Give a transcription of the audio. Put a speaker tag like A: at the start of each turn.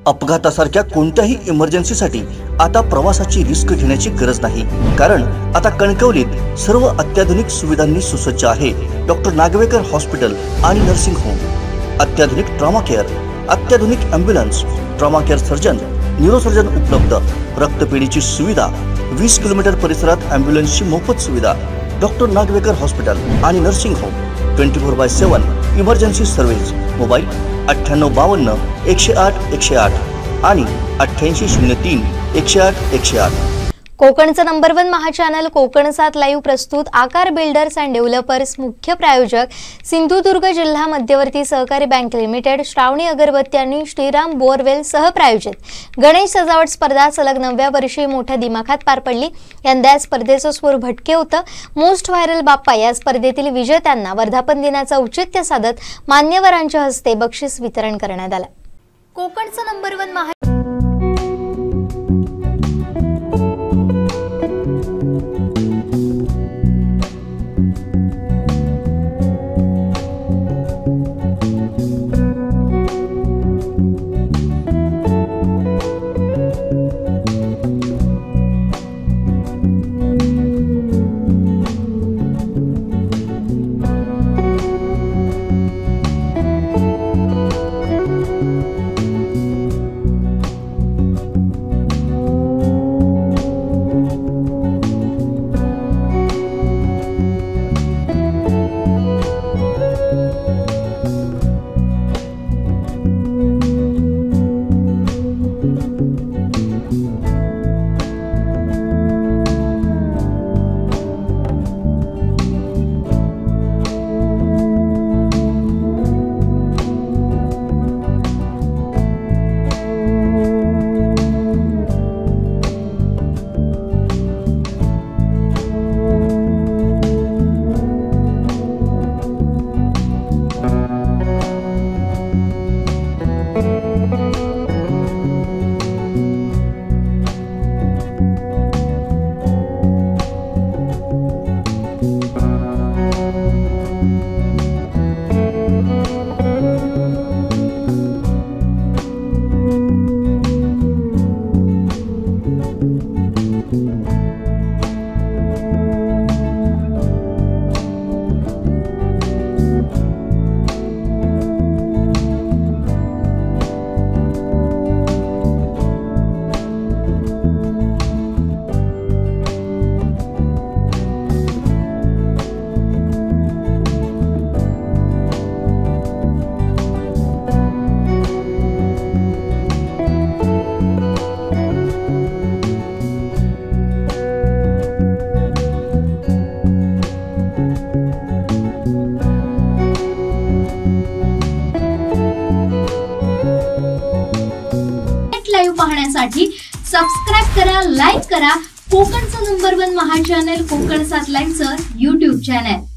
A: अपघातासारख्या कोणत्याही इमर्जन्सीसाठी आता प्रवासाची रिस्क घेण्याची गरज नाही, कारण आता कणकवलीत सर्व अत्याधुनिक सुविधांनी सुसज्ज आहे डॉक्टर नागवेकर हॉस्पिटल आणि नर्सिंग होम। अत्याधुनिक ट्रॉमा केअर, अत्याधुनिक ambulance, trauma care surgeon, neurosurgeon उपलब्ध, रक्तपेढीची सुविधा, 20 किलोमीटर परिसरात ॲम्ब्युलन्सची मोफत सुविधा। डॉक्टर नागवेकर हॉस्पिटल आणि nursing home 24/7 emergency service. Mobile 9852 108 108 आणि 8803 108 108।
B: कोकणचं नंबर 1 महा चॅनल कोकण 7 लाईव्ह प्रस्तुत आकार बिल्डर्स अँड डेव्हलपर्स मुख्य प्रायोजक सिंधुदुर्ग जिल्हा मध्यवर्ती सहकारी बँक लिमिटेड, श्रावणी अगरबत्ती आणि श्रीराम बोरवेल सहप्रायोजित गणेश सजावट स्पर्धा सलग 9व्या वर्षी मोठ्या दिमाखात पार पडली। यंदा या स्पर्धेचं स्वरूप भटके होतं। मोस्ट व्हायरल बाप्पा या स्पर्धेतील विजेत्यांना वर्धापन दिनाचं औचित्य साधत मान्यवरांच्या हस्ते बक्षीस वितरण करण्यात आलं। कोकणचं नंबर 1 महा
C: पाहण्यासाठी सबस्क्राइब करा, लाईक करा कोकणचं नंबर 1 महा चॅनल कोकण 7 लाईव्हचं YouTube चॅनल।